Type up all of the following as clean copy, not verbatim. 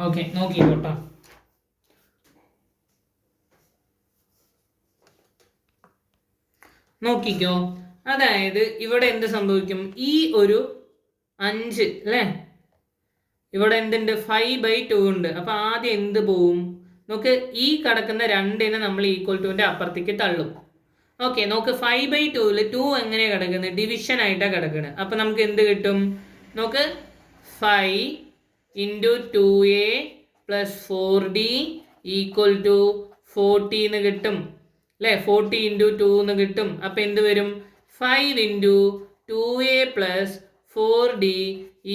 Okay, നോക്കിക്കോട്ടോ. നോക്കിക്കോ, അതായത് ഇവിടെ എന്ത് സംഭവിക്കും? ഈ ഒരു 5 അല്ലേ, ഇവിടെ എന്തുണ്ട്? 5/2 ഉണ്ട്. അപ്പൊ ആദ്യം എന്ത് പോവും? നോക്ക്, ഈ കിടക്കുന്ന 2നെ നമ്മൾ ഈക്വൽ ടുവിന്റെ അപ്പുറത്തേക്ക് തള്ളും. ഓക്കെ, നോക്ക്, 5/2 2 എങ്ങനെയാണ് കിടക്കുന്നത്? ഡിവിഷൻ ആയിട്ടാണ് കിടക്കുന്നത്. അപ്പൊ നമുക്ക് എന്ത് കിട്ടും? നോക്ക്, 5 × 2a + 4d ഈക്വൽ ടു 40 എന്ന് കിട്ടും അല്ലേ? 40 × 2 എന്ന് കിട്ടും. അപ്പൊ എന്ത് വരും? 5 × 2a + 4d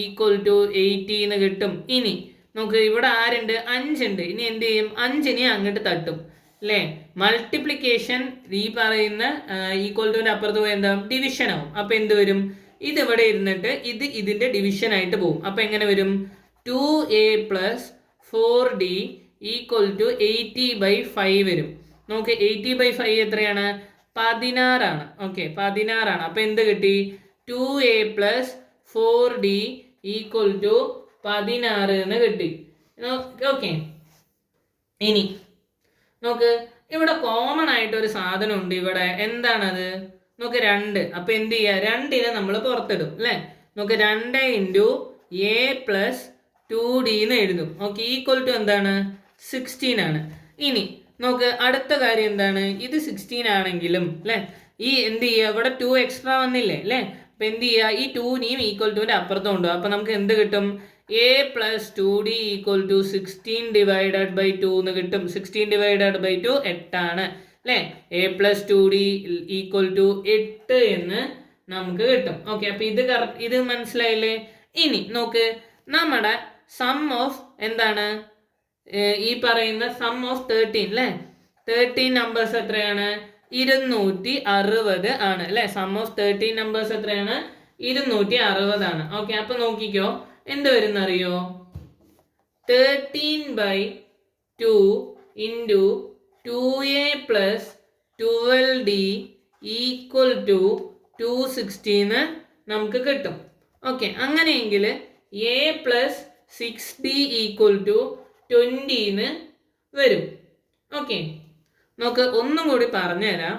ഈക്വൽ ടു 80 എന്ന് കിട്ടും. ഇനി നോക്ക്, ഇവിടെ ആരുണ്ട്? 5 ഉണ്ട്. ഇനി എന്ത് ചെയ്യും? 5നെ അങ്ങോട്ട് തട്ടും അല്ലേ? മൾട്ടിപ്ലിക്കേഷൻ ഈ പറയുന്ന ഈക്വൽ ടുവിന്റെ അപ്പുറത്ത് പോയി എന്താ? ഡിവിഷൻ ആവും. അപ്പൊ എന്ത് വരും? ഇത് ഇവിടെ ഇരുന്നിട്ട് ഇത് ഇതിന്റെ ഡിവിഷൻ ആയിട്ട് പോകും. അപ്പൊ എങ്ങനെ വരും? 2a + 4d ഈക്വൽ ടു 80/5 വരും. നോക്ക്, 80/5 എത്രയാണ്? 16 ആണ്. ഓക്കെ, 16 ആണ്. അപ്പൊ എന്ത് കിട്ടി? 2a + 4d ഈക്വൽ ടു 16 എന്ന് കിട്ടി. ഓക്കെ, ഇനി നോക്ക്, ഇവിടെ കോമൺ ആയിട്ട് ഒരു സാധനം ഉണ്ട്. ഇവിടെ എന്താണത്? നോക്ക്, 2. അപ്പൊ എന്ത് ചെയ്യുക? 2നെ നമ്മൾ പുറത്തിടും അല്ലേ? നോക്ക്, 2 × a + 2d എന്ന് എഴുതും. ഓക്കെ, ഈക്വൽ ടു എന്താണ്? 16 ആണ്. ഇനി നോക്ക്, അടുത്ത കാര്യം എന്താണ്? ഇത് 16 ആണെങ്കിലും അല്ലേ, ഈ എന്ത് ചെയ്യുക? ഇവിടെ 2 എക്സ്ട്രാ വന്നില്ലേ അല്ലേ? അപ്പൊ എന്ത് ചെയ്യുക? ഈ 2നെയും ഈക്വൽ ടുവിന്റെ അപ്പുറത്തും കൊണ്ടുപോകും. അപ്പൊ നമുക്ക് എന്ത് കിട്ടും? a + 2d ഈക്വൽ ടു 16/2 എന്ന് കിട്ടും. 16/2 8 ആണ് അല്ലേ? a + 2d ഈക്വൽ ടു 8 എന്ന് നമുക്ക് കിട്ടും. ഓക്കെ, അപ്പൊ ഇത് ഇത് മനസ്സിലായില്ലേ? ഇനി നോക്ക്, നമ്മുടെ സം ഓഫ് എന്താണ്? ഈ പറയുന്ന സം ഓഫ് 13 അല്ലേ? 13 നമ്പേഴ്സ് എത്രയാണ്? 260 ആണ് അല്ലേ? സം ഓഫ് 13 നമ്പേഴ്സ് എത്രയാണ്? 260 ആണ്. ഓക്കെ, അപ്പൊ നോക്കിക്കോ, എന്ത് വരുന്ന അറിയോ? 13/2 × 2a + 12d ഈക്വൽ ടു 260 നമുക്ക് കിട്ടും. ഓക്കെ, അങ്ങനെയെങ്കിൽ a + 6d ഈക്വൽ ടു 20 വരും. ഓക്കെ, നോക്ക്, ഒന്നും കൂടി പറഞ്ഞുതരാം.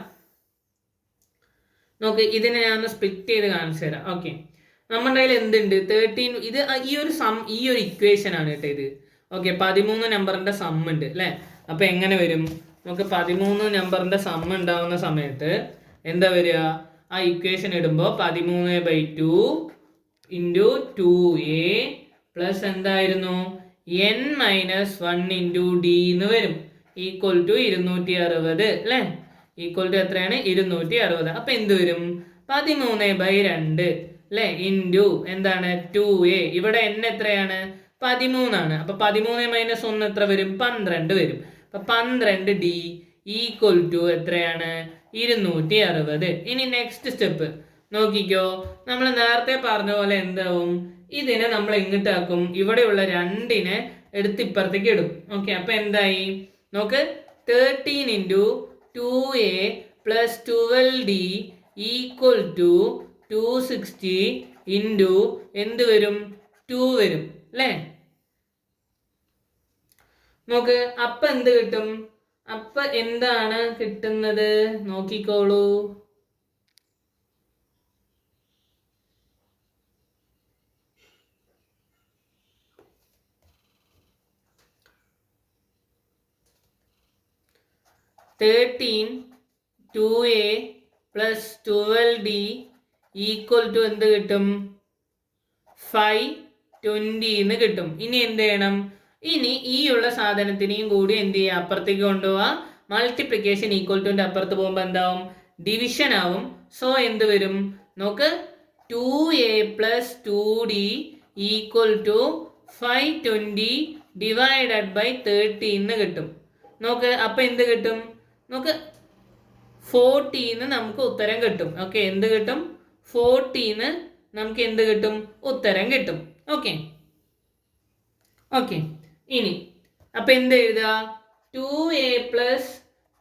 നോക്ക്, ഇതിനെ ഞാൻ ഒന്ന് സ്പ്ലിറ്റ് ചെയ്ത് കാണിച്ചു തരാം. ഓക്കെ, നമ്മുടെ കയ്യിൽ എന്തുണ്ട്? 13. ഇത് ഈ ഒരു ഇക്വേഷൻ ആണ് കേട്ടോ ഇത്. ഓക്കെ, 13 നമ്പറിന്റെ സം ഉണ്ട് അല്ലേ? അപ്പൊ എങ്ങനെ വരും? നമുക്ക് 13 നമ്പറിന്റെ സം ഉണ്ടാവുന്ന സമയത്ത് എന്താ വരിക? ആ ഇക്വേഷൻ ഇടുമ്പോൾ 13/2 × 2a പ്ലസ് എന്തായിരുന്നു? n - 1 × d എന്ന് വരും. ഈക്വൽ ടു 260 അല്ലേ? ഈക്വൽ ടു എത്രയാണ്? 260. അപ്പൊ എന്ത് വരും? 13/2 അല്ലേ? ഇൻറ്റു എന്താണ്? 2a. ഇവിടെ n എത്രയാണ്? 13 ആണ്. അപ്പൊ 13 - 1 എത്ര വരും? 12 വരും. അപ്പൊ 12d ഈക്വൽ ടു എത്രയാണ്? 260. ഇനി നെക്സ്റ്റ് സ്റ്റെപ്പ് നോക്കിക്കോ, നമ്മൾ നേരത്തെ പറഞ്ഞ പോലെ എന്താവും? ഇതിനെ നമ്മൾ എങ്ങിട്ടാക്കും? ഇവിടെയുള്ള 2നെ എടുത്ത് ഇപ്പുറത്തേക്ക് ഇടും. ഓക്കെ, അപ്പൊ എന്തായി? നോക്ക്, 13 × 2a + 12d equal to 260 into എന്ത് വരും? 2 വരും അല്ലേ? നോക്ക്, അപ്പൊ എന്ത് കിട്ടും? അപ്പൊ എന്താണ് കിട്ടുന്നത്? നോക്കിക്കോളൂ. (13 2a + 12d ഈക്വൽ ടു എന്ത് കിട്ടും? 520 എന്ന് കിട്ടും. ഇനി എന്ത് ചെയ്യണം? ഇനി ഈ ഉള്ള സാധനത്തിനെയും കൂടി എന്ത് ചെയ്യുക? അപ്പുറത്തേക്ക് കൊണ്ടുപോവാ. മൾട്ടിപ്ലിക്കേഷൻ ഈക്വൽ ടുവിന്റെ അപ്പുറത്ത് പോകുമ്പോൾ എന്താവും? ഡിവിഷൻ ആവും. സോ എന്ത് വരും? നോക്ക്, 2a + 2d ഈക്വൽ ടു 520 / 13 എന്ന് കിട്ടും. നോക്ക്, അപ്പൊ എന്ത് കിട്ടും? നോക്ക്, 40 നമുക്ക് ഉത്തരം കിട്ടും. ഓക്കെ, എന്ത് കിട്ടും? 40 നമുക്ക് എന്ത് കിട്ടും? ഉത്തരം കിട്ടും. ഓക്കെ, ഓക്കെ, ഇനി അപ്പൊ എന്ത് എഴുതുക? 2a +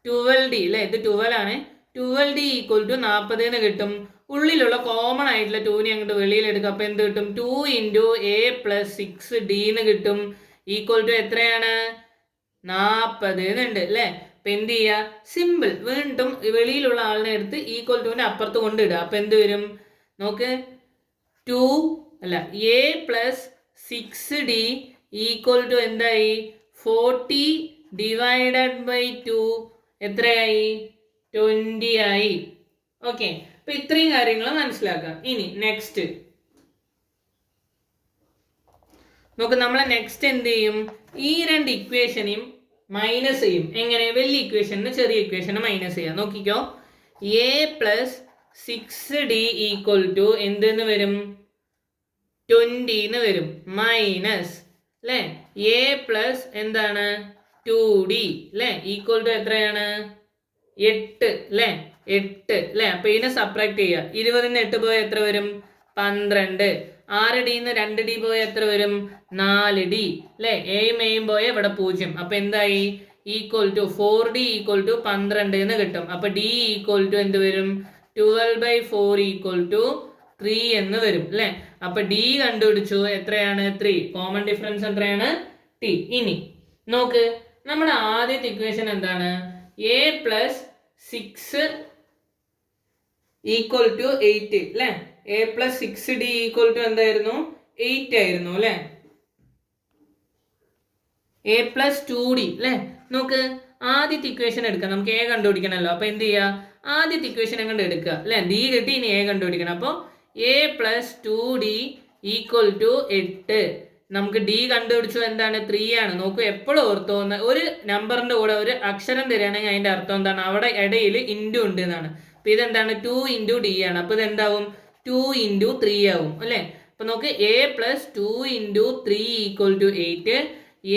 12d അല്ലേ? ഇത് 12 ആണ്. 12d ഈക്വൽ ടു 40 എന്ന് കിട്ടും. ഉള്ളിലുള്ള കോമൺ ആയിട്ടുള്ള 2നെ അങ്ങോട്ട് വെളിയിലെടുക്കുക. അപ്പൊ എന്ത് കിട്ടും? 2 × a + 6d എന്ന് കിട്ടും. ഈക്വൽ ടു എത്രയാണ് 40 എന്നുണ്ട് അല്ലേ. അപ്പൊ എന്ത് ചെയ്യുക, സിമ്പിൾ, വീണ്ടും വെളിയിലുള്ള ആളിനെ എടുത്ത് ഈക്വൽ ടുവിന്റെ അപ്പുറത്ത് കൊണ്ടിടുക. അപ്പൊ എന്ത് വരും നോക്ക്, 2 അല്ല a plus 6d equal to എന്തായി 40 ഡിവൈഡഡ് ബൈ 2 എത്രയായി 20 ആയി. ഓക്കെ, അപ്പൊ ഇത്രയും കാര്യങ്ങൾ മനസ്സിലാക്കാം. ഇനി നെക്സ്റ്റ് നോക്ക്, നമ്മൾ നെക്സ്റ്റ് എന്ത് ചെയ്യും, ഈ രണ്ട് ഇക്വേഷനെയും മൈനസ് ചെയ്യും. എങ്ങനെ, വലിയ ഇക്വേഷന് ചെറിയ ഇക്വേഷന് മൈനസ് ചെയ്യാം. നോക്കിക്കോ, a plus 6d equal to എന്തെന്ന് വരും 20 എന്ന് വരും, മൈനസ് അല്ലേ a പ്ലസ് എന്താണ് 2d അല്ലേ ഈക്വൽ ടു എത്രയാണ് 8 അല്ലേ 8 അല്ലേ. അപ്പൊ ഇതിനെ സബ്ട്രാക്ട് ചെയ്യുക. 20 8 പോയാൽ എത്ര വരും 12. 6d 2d പോയാൽ എത്ര വരും 4d അല്ലേ. എയും എയും പോയാൽ ഇവിടെ 0. അപ്പൊ എന്തായി equal to 4d equal to 12 എന്ന് കിട്ടും. അപ്പൊ d ഈക്വൽ ടു എന്ത് വരും 12/4 ഈക്വൽ ടു 3 എന്ന് വരും അല്ലേ. അപ്പൊ d കണ്ടുപിടിച്ചു, എത്രയാണ് 3. കോമൺ ഡിഫറൻസ് എത്രയാണ് t. ഇനി നോക്ക്, നമ്മുടെ ആദ്യത്തെ ഇക്വേഷൻ എന്താണ്, a പ്ലസ് 6 ഈക്വൽ ടു 8 അല്ലേ. a plus 6d equal to എന്തായിരുന്നു 8 ആയിരുന്നു അല്ലേ. a പ്ലസ് 2d അല്ലേ. നോക്ക്, ആദ്യത്തെ ഇക്വേഷൻ എടുക്കാം, നമുക്ക് a കണ്ടുപിടിക്കണമല്ലോ. അപ്പൊ എന്ത് ചെയ്യുക, ആദ്യത്തെ ഇക്വേഷൻ അങ്ങോട്ട് എടുക്കുക അല്ലേ. d കിട്ടി, ഇനി a കണ്ടുപിടിക്കണം. അപ്പോൾ a plus 2d equal to 8. നമുക്ക് d കണ്ടുപിടിച്ചു, എന്താണ് 3 ആണ്. നോക്കൂ, എപ്പോഴും ഓർത്തോ, ഒരു നമ്പറിന്റെ കൂടെ ഒരു അക്ഷരം തരികയാണെങ്കിൽ അതിന്റെ അർത്ഥം എന്താണ്, അവിടെ ഇടയിൽ ഇൻറ്റു ഉണ്ട് എന്നാണ്. അപ്പൊ ഇതെന്താണ് 2 ഇൻറ്റു d ആണ്. അപ്പൊ ഇതെന്താവും 2 ഇൻറ്റു 3 ആവും അല്ലേ. അപ്പൊ നോക്ക്, a plus 2 into 3 equal to 8,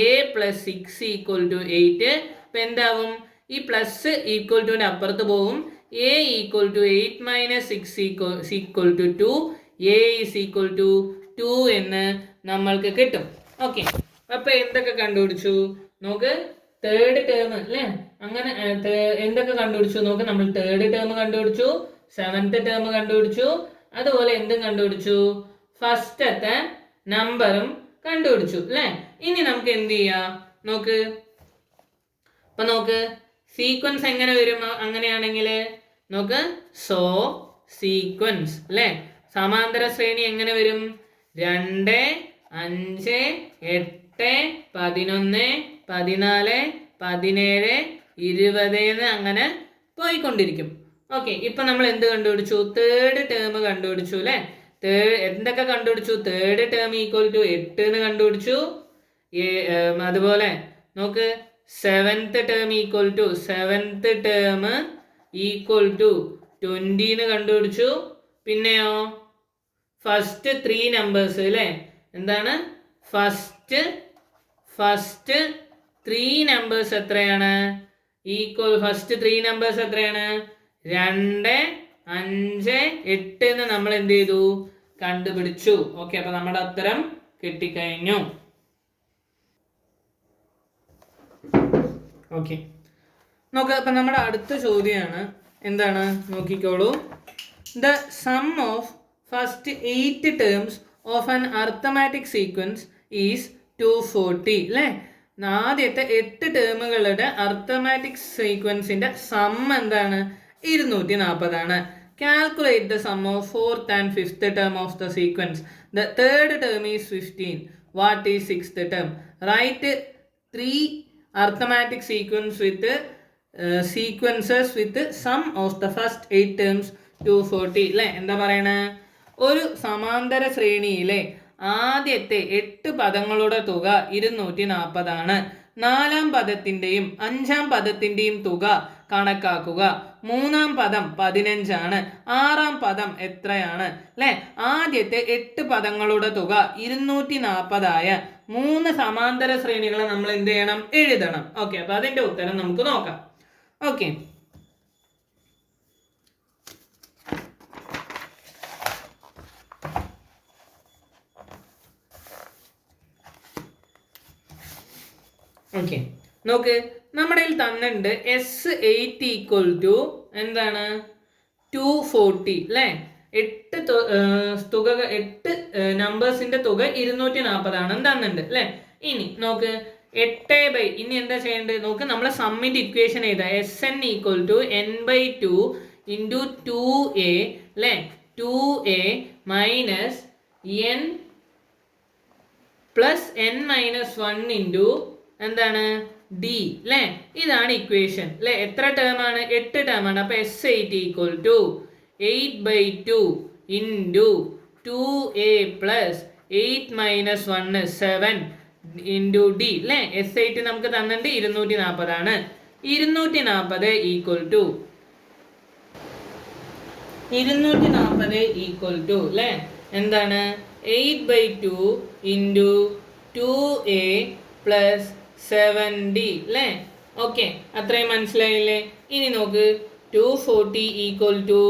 a plus 6 equal to 8. അപ്പൊ എന്താവും, ഈ പ്ലസ് ഈക്വൽ ടുവിന്റെ അപ്പുറത്ത് പോവും. a equal to 8 minus 6 equal to 2, a is equal to 2 എന്ന് നമ്മൾക്ക് കിട്ടും. ഓക്കെ, അപ്പൊ എന്തൊക്കെ കണ്ടുപിടിച്ചു നോക്ക്, തേർഡ് ടേം അല്ലേ. അങ്ങനെ എന്തൊക്കെ കണ്ടുപിടിച്ചു നോക്ക്, നമ്മൾ തേർഡ് ടേം കണ്ടുപിടിച്ചു, 7th ടേം കണ്ടുപിടിച്ചു, അതുപോലെ എന്തും കണ്ടുപിടിച്ചു, ഫസ്റ്റത്തെ നമ്പറും കണ്ടുപിടിച്ചു അല്ലേ. ഇനി നമുക്ക് എന്ത് ചെയ്യാം നോക്ക്, അപ്പൊ നോക്ക് സീക്വൻസ് എങ്ങനെ വരും അങ്ങനെയാണെങ്കിൽ നോക്ക്, സോ സീക്വൻസ് അല്ലേ. സമാന്തര ശ്രേണി എങ്ങനെ വരും, 2 5 8 11 14 17 20 എന്ന് അങ്ങനെ പോയിക്കൊണ്ടിരിക്കും. ഓക്കെ, ഇപ്പൊ നമ്മൾ എന്ത് കണ്ടുപിടിച്ചു, തേർഡ് ടേം കണ്ടുപിടിച്ചു അല്ലേ. എന്തൊക്കെ കണ്ടുപിടിച്ചു, തേർഡ് ടേം ഈക്വൽ ടു 8 എന്ന് കണ്ടുപിടിച്ചു. അതുപോലെ നോക്ക്, 7th term equal to 7th term equal to 20 എന്ന് കണ്ടുപിടിച്ചു. പിന്നെയോ ഫസ്റ്റ് 3 നമ്പേഴ്സ് അല്ലേ, എന്താണ് ഫസ്റ്റ് 3 നമ്പേഴ്സ് എത്രയാണ് ഈക്വൽ, ഫസ്റ്റ് 3 നമ്പേഴ്സ് എത്രയാണ് 2 5 8 എന്ന് നമ്മൾ എന്ത് ചെയ്തു കണ്ടുപിടിച്ചു. ഓക്കെ, അപ്പൊ നമ്മുടെ ഉത്തരം കിട്ടിക്കഴിഞ്ഞു. ഓക്കെ, നോക്കാം. അപ്പൊ നമ്മുടെ അടുത്ത ചോദ്യമാണ്, എന്താണ് നോക്കിക്കോളൂ. The sum of first 8 terms of an arithmetic sequence is 240 അല്ലേ. ആദ്യത്തെ 8 ടേമുകളുടെ അർത്തമാറ്റിക് സീക്വൻസിന്റെ സം എന്താണ് 240 ആണ്. Calculate the sum of 4th and 5th term of the sequence. The third term is 15. What is 6th term? Write 3 arithmetic sequences with sum of the first 8 terms 240 അല്ലേ. എന്താ പറയണേ, ഒരു സമാന്തര ശ്രേണിയിലെ ആദ്യത്തെ 8 പദങ്ങളുടെ തുക 240 ആണ്. 4ാം പദത്തിന്റെയും 5ാം പദത്തിന്റെയും തുക കണക്കാക്കുക. 3ാം പദം 15 ആണ്. 6ാം പദം എത്രയാണ് അല്ലെ. ആദ്യത്തെ 8 പദങ്ങളുടെ തുക 240 ആയ 3 സമാന്തര ശ്രേണികളെ നമ്മൾ എന്ത് ചെയ്യണം, എഴുതണം. ഓക്കെ, അപ്പൊ അതിന്റെ ഉത്തരം നമുക്ക് നോക്കാം. ഓക്കെ, ഓക്കെ നോക്ക്, നമ്മുടെ തന്നിട്ടുണ്ട് S8 ഈക്വൽ ടു എന്താണ് 240 അല്ലേ. 8 നമ്പേഴ്സിന്റെ തുക 240 ആണെന്ന് തന്നിട്ടുണ്ട് അല്ലെ. ഇനി നോക്ക് 8 ഇനി എന്താ ചെയ്യേണ്ടത് നോക്ക്, നമ്മളെ സമ്മിന്റെ ഇക്വേഷൻ ഏതാ, Sn equal to n/2 into 2a അല്ലേ, 2a minus n plus n-1 into എന്താണ് ഡി അല്ലേ, ഇതാണ് ഇക്വേഷൻ അല്ലേ. എത്ര ടേം ആണ്, 8 ടേം ആണ്. അപ്പൊ S8 equal to 8/2 into 2a plus 8 - 1 7 into d അല്ലേ. S8 നമുക്ക് തന്നിട്ട് 240 ആണ്. 240 ഈക്വൽ ടു 240 ഈക്വൽ ടു അല്ലേ എന്താണ് 8/2 ഇൻറ്റു 2a പ്ലസ് 7d അല്ലേ. ഓക്കെ, അത്രയും മനസ്സിലായില്ലേ. ഇനി നോക്ക് 240 equal to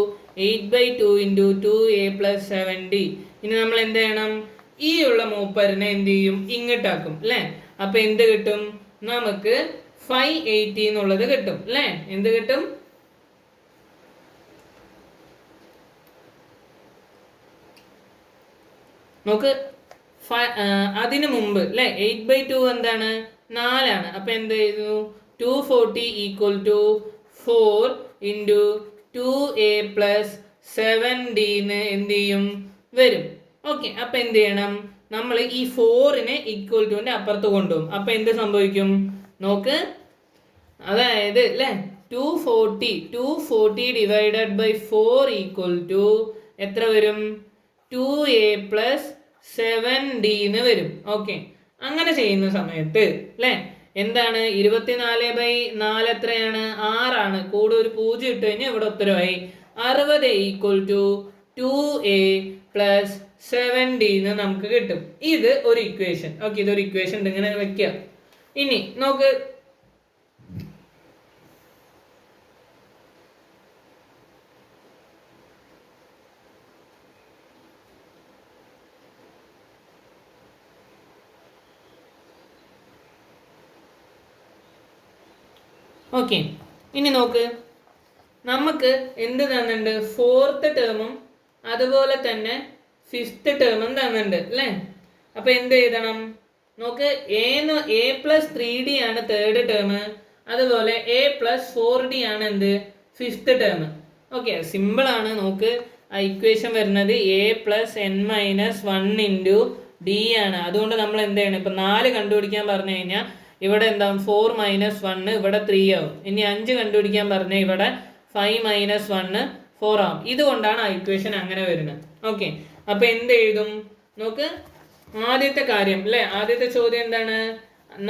8/2 into 2a plus 7d. ഇനി നമ്മൾ എന്ത് ചെയ്യണം, ഈ ഉള്ള മൂപ്പറിനെ എന്ത് ചെയ്യും, ഇങ്ങോട്ടാക്കും അല്ലേ. അപ്പൊ എന്ത് കിട്ടും നമുക്ക് 580 എന്നുള്ളത് കിട്ടും അല്ലേ. എന്ത് കിട്ടും, നോക്ക് അതിന് മുമ്പ് അല്ലേ 8/2 എന്താണ് 4 ആണ്. അപ്പൊ എന്ത് ചെയ്തു 240 equal to 4 into 2a plus 7d എന്ത് ചെയ്യും വരും. ഓക്കെ, അപ്പൊ എന്ത് ചെയ്യണം, നമ്മൾ ഈ 4നെ ഈക്വൽ ടുവിന്റെ അപ്പുറത്ത് കൊണ്ടുപോകും. അപ്പൊ എന്ത് സംഭവിക്കും നോക്ക്, അതായത് അല്ലേ 240 ഡിവൈഡഡ് ബൈ 4 ഈക്വൽ ടു എത്ര വരും, 2a പ്ലസ് 7d വരും. ഓക്കെ, അങ്ങനെ ചെയ്യുന്ന സമയത്ത് അല്ലേ എന്താണ് 24/4 എത്രയാണ്, 6 ആണ്. കൂടെ ഒരു 0 ഇട്ട് കഴിഞ്ഞാൽ ഇവിടെ ഉത്തരവായി 60 equal to 2a plus 7d നമുക്ക് കിട്ടും. ഇത് ഒരു ഇക്വേഷൻ. ഓക്കെ, ഇതൊരു ഇക്വേഷൻ ഇങ്ങനെ വെക്കുക. ഇനി നോക്ക് ഓക്കെ, ഇനി നോക്ക് നമുക്ക് എന്ത് തന്നിട്ടുണ്ട്, 4th ടേമും അതുപോലെ തന്നെ 5th ടേമും തന്നിട്ടുണ്ട് അല്ലേ. അപ്പൊ എന്ത് എഴുതണം നോക്ക്, a പ്ലസ് 3d ആണ് 3rd ടേം, അതുപോലെ a പ്ലസ് 4d ആണ് എന്ത് 5th ടേം. ഓക്കെ, സിമ്പിൾ ആണ്. നോക്ക് ആ ഇക്വേഷൻ വരുന്നത് a plus n-1 into d ആണ്. അതുകൊണ്ട് നമ്മൾ എന്ത് ചെയ്യണം, ഇപ്പൊ 4 കണ്ടുപിടിക്കാൻ പറഞ്ഞു കഴിഞ്ഞാൽ ഇവിടെ എന്താവും 4 - 1 ഇവിടെ 3 ആവും. ഇനി 5 കണ്ടുപിടിക്കാൻ പറഞ്ഞാൽ ഇവിടെ 5 - 1 4 ആവും. ഇതുകൊണ്ടാണ് ആ ഇക്വേഷൻ അങ്ങനെ വരുന്നത്. ഓക്കെ, അപ്പൊ എന്ത് എഴുതും നോക്ക്, ആദ്യത്തെ കാര്യം അല്ലെ, ആദ്യത്തെ ചോദ്യം എന്താണ്,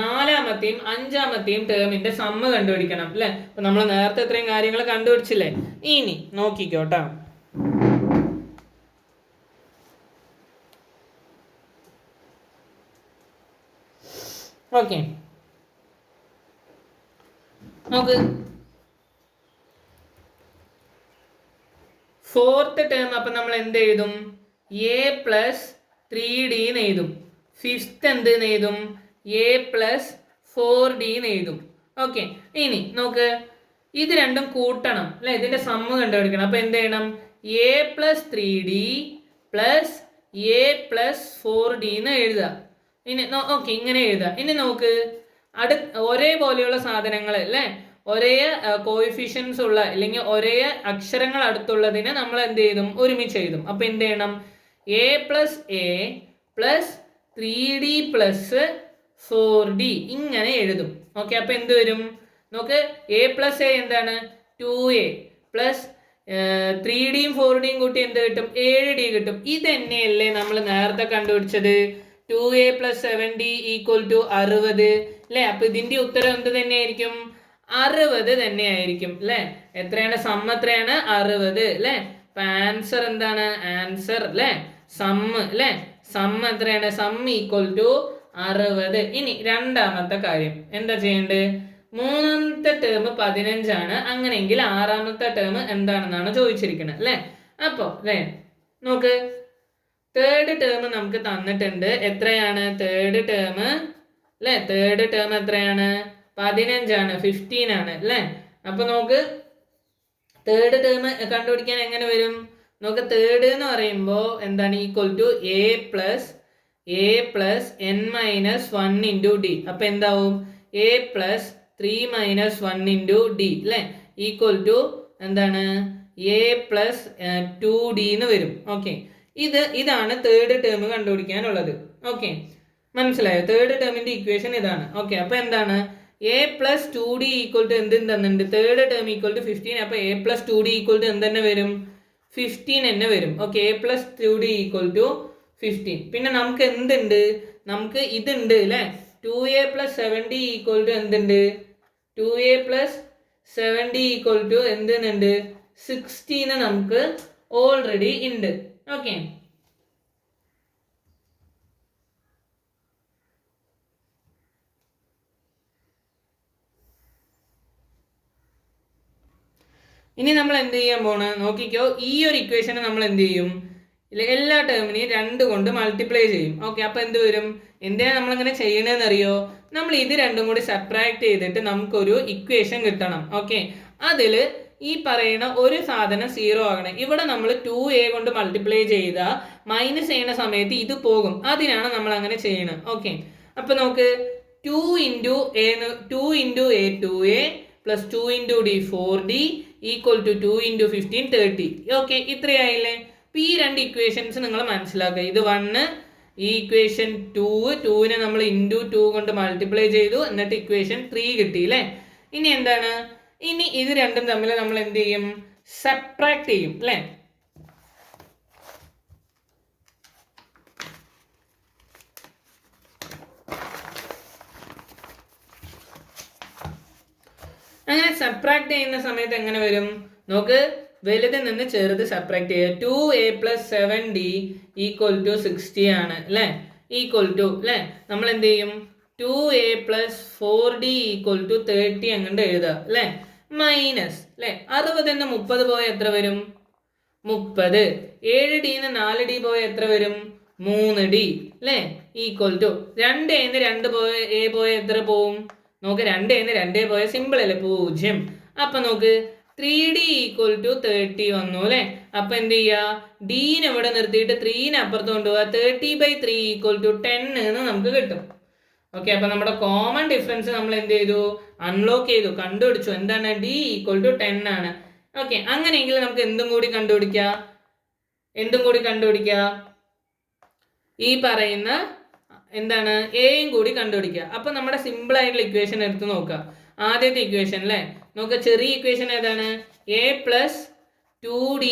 4ാമത്തെയും 5ാമത്തെയും ടേമിന്റെ സമ്മ് കണ്ടുപിടിക്കണം അല്ലെ. അപ്പൊ നമ്മൾ നേരത്തെ ഇത്രയും കാര്യങ്ങൾ കണ്ടുപിടിച്ചില്ലേ. ഇനി നോക്കിക്കോട്ടോ, ഓക്കെ നോക്ക് 4th ടേം അപ്പൊ നമ്മൾ എന്ത് എഴുതും, a പ്ലസ് 3d എഴുതും. 5th എന്ത് എഴുതും, a പ്ലസ് 4d എഴുതും. ഓക്കെ, ഇനി നോക്ക് ഇത് രണ്ടും കൂട്ടണം അല്ലെ, ഇതിന്റെ സമ്മ് കണ്ടുപിടിക്കണം. അപ്പൊ എന്ത് ചെയ്യണം, a plus 3d plus a plus 4d എഴുതുക. ഇനി ഓക്കെ, ഇങ്ങനെ എഴുതുക. ഇനി നോക്ക് ഒരേപോലെയുള്ള സാധനങ്ങൾ അല്ലേ, ഒരേ കോയിഫിഷ്യൻസ് ഉള്ള അല്ലെങ്കിൽ ഒരേ അക്ഷരങ്ങൾ അടുത്തുള്ളതിനെ നമ്മൾ എന്ത് ചെയ്തും, ഒരുമിച്ച് എഴുതും. അപ്പൊ എന്ത് ചെയ്യണം, a plus a plus 3d plus 4d ഇങ്ങനെ എഴുതും. ഓക്കെ, അപ്പൊ എന്ത് വരും നോക്ക്, a പ്ലസ് a എന്താണ് 2a പ്ലസ് 3dയും 4dയും കൂട്ടി എന്ത് കിട്ടും, 7d കിട്ടും. ഇത് തന്നെയല്ലേ നമ്മൾ നേരത്തെ കണ്ടുപിടിച്ചത്, 2a plus 7d equal to 60 അല്ലെ. അപ്പൊ ഇതിന്റെ ഉത്തരം എന്ത് തന്നെയായിരിക്കും, 60 തന്നെയായിരിക്കും അല്ലെ. എത്രയാണ് സമ്മ്, എത്രയാണ് 60 അല്ലെ. അപ്പൊ ആൻസർ എന്താണ്, ആൻസർ അല്ലെ സമ്മ് അല്ലെ, സമ്മ് എത്രയാണ്, സമ്മ് ഈക്വൽ ടു 60. ഇനി രണ്ടാമത്തെ കാര്യം എന്താ ചെയ്യേണ്ടത്, 3ാമത്തെ ടേം 15 ആണ്, അങ്ങനെയെങ്കിൽ 6ാമത്തെ ടേം എന്താണെന്നാണ് ചോദിച്ചിരിക്കുന്നത് അല്ലെ. അപ്പൊ അല്ലെ നോക്ക് 3rd ടേം നമുക്ക് തന്നിട്ടുണ്ട്. എത്രയാണ് 3rd ടേം അല്ലെ, 3rd ടേം എത്രയാണ് 15 ആണ്, 15 ആണ് അല്ലെ. അപ്പൊ നോക്ക് 3rd ടേം കണ്ടുപിടിക്കാൻ എങ്ങനെ വരും നോക്ക്, 3rd എന്ന് പറയുമ്പോൾ എന്താണ് equal to a plus a plus n minus 1 into d. അപ്പം എന്താവും a plus 3 minus 1 into d അല്ലേ, ഈക്വൽ ടു എന്താണ് എ പ്ലസ് 2d എന്ന് വരും. ഓക്കെ, ഇതാണ് തേർഡ് ടേം കണ്ടുപിടിക്കാനുള്ളത്. ഓക്കെ, മനസ്സിലായോ? തേർഡ് ടേമിന്റെ ഇക്വേഷൻ ഇതാണ്. ഓക്കെ, അപ്പൊ എന്താണ് a plus 2d equal to എന്ത് തന്നിട്ടുണ്ട്, തേർഡ് ടേം ഈക്വൽ ടു 15. അപ്പൊ A plus 2d equal to എന്ത് തന്നെ വരും, 15 തന്നെ വരും. Okay, a plus 2d equal to 15. പിന്നെ നമുക്ക് എന്തുണ്ട്, നമുക്ക് ഇതുണ്ട് അല്ലേ, 2a plus 7d equal to എന്തുണ്ട്, 2a plus 7d equal to എന്തുണ്ട് 16 നമുക്ക് ഓൾറെഡി ഉണ്ട്. ഓക്കെ, ഇനി നമ്മൾ എന്ത് ചെയ്യാൻ പോണ നോക്കിക്കോ, ഈ ഒരു ഇക്വേഷനെ നമ്മൾ എന്ത് ചെയ്യും, എല്ലാ ടേമിനെയും 2 കൊണ്ട് മൾട്ടിപ്ലൈ ചെയ്യും. ഓക്കെ, അപ്പൊ എന്ത് വരും, എന്തിനാ നമ്മളിങ്ങനെ ചെയ്യണമെന്ന് അറിയോ, നമ്മൾ ഇത് രണ്ടും കൂടി സബ്ട്രാക്ട് ചെയ്തിട്ട് നമുക്കൊരു ഇക്വേഷൻ കിട്ടണം. ഓക്കെ, അതിൽ ഈ പറയുന്ന ഒരു സാധനം 0 ആകണം. ഇവിടെ നമ്മൾ 2a കൊണ്ട് മൾട്ടിപ്ലൈ ചെയ്ത മൈനസ് ചെയ്യുന്ന സമയത്ത് ഇത് പോകും, അതിനാണ് നമ്മൾ അങ്ങനെ ചെയ്യണം. ഓക്കെ, അപ്പൊ നമുക്ക് 2 into A 2a plus 2 into D 4d equal to 2 into 15 30. Okay, ഇത്രയായില്ലേ. അപ്പൊ ഈ രണ്ട് ഇക്വേഷൻസ് നിങ്ങൾ മനസ്സിലാക്കുക. ഇത് 1, ഈ ഇക്വേഷൻ 2നെ നമ്മൾ ഇൻറ്റു 2 കൊണ്ട് മൾട്ടിപ്ലൈ ചെയ്തു, എന്നിട്ട് ഇക്വേഷൻ 3 കിട്ടി അല്ലേ. ഇനി എന്താണ്, ഇനി ഇത് രണ്ടും തമ്മിൽ നമ്മൾ എന്ത് ചെയ്യും, സബ്ട്രാക്ട് ചെയ്യും അല്ലേ. അങ്ങനെ സബ്ട്രാക്ട് ചെയ്യുന്ന സമയത്ത് എങ്ങനെ വരും നോക്ക്, വലുതിൽ നിന്ന് ചെറുത് സബ്ട്രാക്ട് ചെയ്യുക. 2a plus 7d equal to 60 ആണ് അല്ലേ, ഈക്വൽ ടു അല്ലേ. നമ്മൾ എന്ത് ചെയ്യും, 2a plus 4d equal to 30 അങ്ങോട്ട് എഴുതുക അല്ലേ, മൈനസ് അല്ലേ. 60 നിന്ന് 30 പോയ എത്ര വരും, 30. 7d 4d പോയ എത്ര വരും, 3d അല്ലേ, ഈക്വൽ ടു 2a 2 പോയ എത്ര പോവും നോക്ക്, 2a 2 പോയ സിമ്പിൾ അല്ലേ, 0. അപ്പൊ നോക്ക് 3d ഈക്വൽ ടു 30 വന്നു അല്ലേ. അപ്പൊ എന്ത് ചെയ്യുക, ഡീനെ ഇവിടെ നിർത്തിയിട്ട് 3നെ അപ്പുറത്ത് കൊണ്ടുപോകുക, 30/3 ഈക്വൽ ടു 10 എന്ന് നമുക്ക് കിട്ടും. ഓക്കെ, അപ്പൊ നമ്മുടെ കോമൺ ഡിഫറൻസ് നമ്മൾ എന്ത് ചെയ്തു, അൺലോക്ക് ചെയ്തു, കണ്ടുപിടിച്ചു. എന്താണ്, d ഈക്വൽ ടു 10 ആണ്. ഓക്കെ, അങ്ങനെയെങ്കിൽ നമുക്ക് എന്തും കൂടി കണ്ടുപിടിക്കുക, ഈ പറയുന്ന എന്താണ് എയും കൂടി കണ്ടുപിടിക്കുക. അപ്പൊ നമ്മുടെ സിമ്പിൾ ആയിട്ടുള്ള ഇക്വേഷൻ എടുത്ത് നോക്കുക. ആദ്യത്തെ ഇക്വേഷൻ അല്ലേ, നോക്കുക ചെറിയ ഇക്വേഷൻ ഏതാണ്, a plus 2d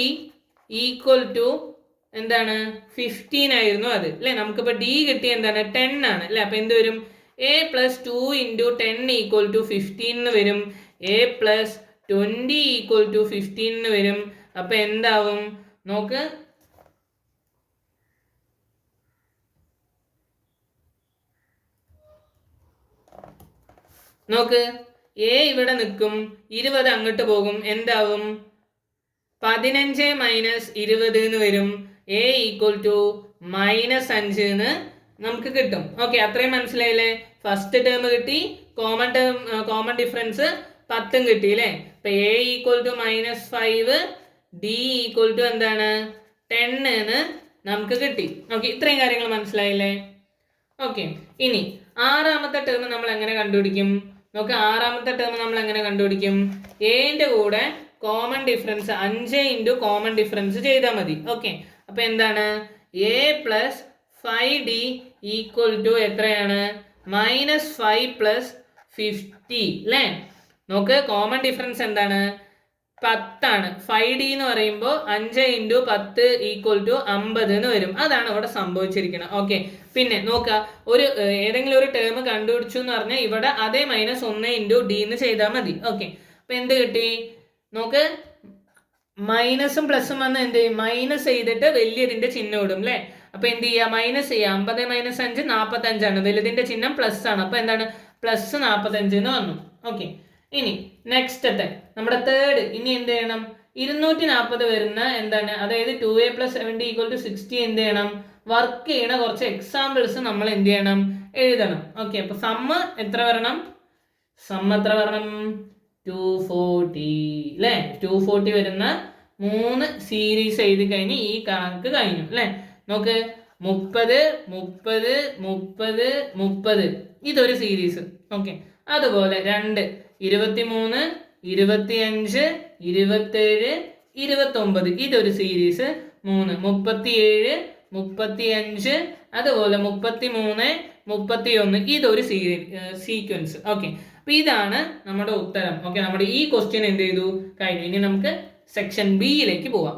equal to എന്താണ് 15 ആയിരുന്നു അത് അല്ലേ. നമുക്കിപ്പോൾ d കിട്ടിയ എന്താണ് 10 ആണ് അല്ലേ. അപ്പൊ എന്ത് വരും, a plus 2 into 10 equal to 15 എന്ന് വരും. a പ്ലസ് 20 ഈക്വൽ ടു 15 എന്ന് വരും. അപ്പൊ എന്താവും നോക്ക്, a ഇവിടെ നിൽക്കും, 20 അങ്ങോട്ട് പോകും, എന്താവും 15 മൈനസ് 20 എന്ന് വരും. a ഈക്വൽ ടു -5 എന്ന് നമുക്ക് കിട്ടും. ഓക്കെ, അത്രയും മനസ്സിലായില്ലേ. ഫസ്റ്റ് ടേം കിട്ടി, കോമൺ ഡിഫറൻസ് 10 കിട്ടി അല്ലേ. അപ്പൊ a equal to -5, d equal to എന്താണ് 10 എന്ന് നമുക്ക് കിട്ടി. ഓക്കെ, ഇത്രയും കാര്യങ്ങൾ മനസ്സിലായില്ലേ. ഓക്കെ, ഇനി ആറാമത്തെ ടേം നമ്മൾ എങ്ങനെ കണ്ടുപിടിക്കും നോക്ക്. ആറാമത്തെ ടേം നമ്മൾ എങ്ങനെ കണ്ടുപിടിക്കും, എന്റെ കൂടെ common difference 5 into common difference ചെയ്താൽ മതി. ഓക്കെ, അപ്പൊ എന്താണ് a plus 5d equal to എത്രയാണ്, -5 പ്ലസ് 50 അല്ലേ. നോക്ക് കോമൺ ഡിഫറൻസ് എന്താണ്, 10 ആണ്. 5d എന്ന് പറയുമ്പോൾ 5 ഇൻറ്റു 10 ഈക്വൽ ടു 50 എന്ന് വരും. അതാണ് ഇവിടെ സംഭവിച്ചിരിക്കുന്നത്. ഓക്കെ, പിന്നെ നോക്കുക, ഏതെങ്കിലും ഒരു ടേം കണ്ടുപിടിച്ചു എന്ന് പറഞ്ഞാൽ ഇവിടെ അതേ -1 ഇൻറ്റു d എന്ന് ചെയ്താൽ മതി. ഓക്കെ, അപ്പൊ എന്ത് കിട്ടി നോക്ക്, മൈനസും പ്ലസും വന്ന് എന്ത് ചെയ്യും, മൈനസ് ചെയ്തിട്ട് വലിയതിന്റെ ചിഹ്നം ഇടും അല്ലേ. അപ്പൊ എന്ത് ചെയ്യുക, മൈനസ് ചെയ്യുക. 50 - 5 45 ആണ്, വലുതിന്റെ ചിഹ്നം പ്ലസ് ആണ്. അപ്പൊ എന്താണ് പ്ലസ് 45 എന്ന് വന്നു. ഓക്കെ, ഇനി നെക്സ്റ്റത്തെ നമ്മുടെ തേർഡ്, ഇനി എന്ത് ചെയ്യണം, 240 വരുന്ന എന്താണ്, അതായത് 2a plus 7d equal to 60 എന്ത് ചെയ്യണം, വർക്ക് ചെയ്യണ കുറച്ച് എക്സാമ്പിൾസ് നമ്മൾ എന്ത് ചെയ്യണം, എഴുതണം. ഓക്കെ, അപ്പൊ സമ്മ് എത്ര വരണം, 240 അല്ലേ. 240 വരുന്ന 3 സീരീസ് എഴുതി കഴിഞ്ഞ് ഈ കണക്ക് കഴിഞ്ഞു അല്ലേ. നോക്ക് 30 30 30 30 ഇതൊരു സീരീസ്. ഓക്കെ, അതുപോലെ 2 23 25 27 29 ഇതൊരു സീരീസ്. 3 37 35 അതുപോലെ 33 31 ഇതൊരു സീക്വൻസ്. ഓക്കെ, അപ്പൊ ഇതാണ് നമ്മുടെ ഉത്തരം. ഓക്കെ, നമ്മുടെ ഈ ക്വസ്റ്റ്യൻ എന്ത് ചെയ്തു കഴിഞ്ഞു. ഇനി നമുക്ക് സെക്ഷൻ ബിയിലേക്ക് പോവാം.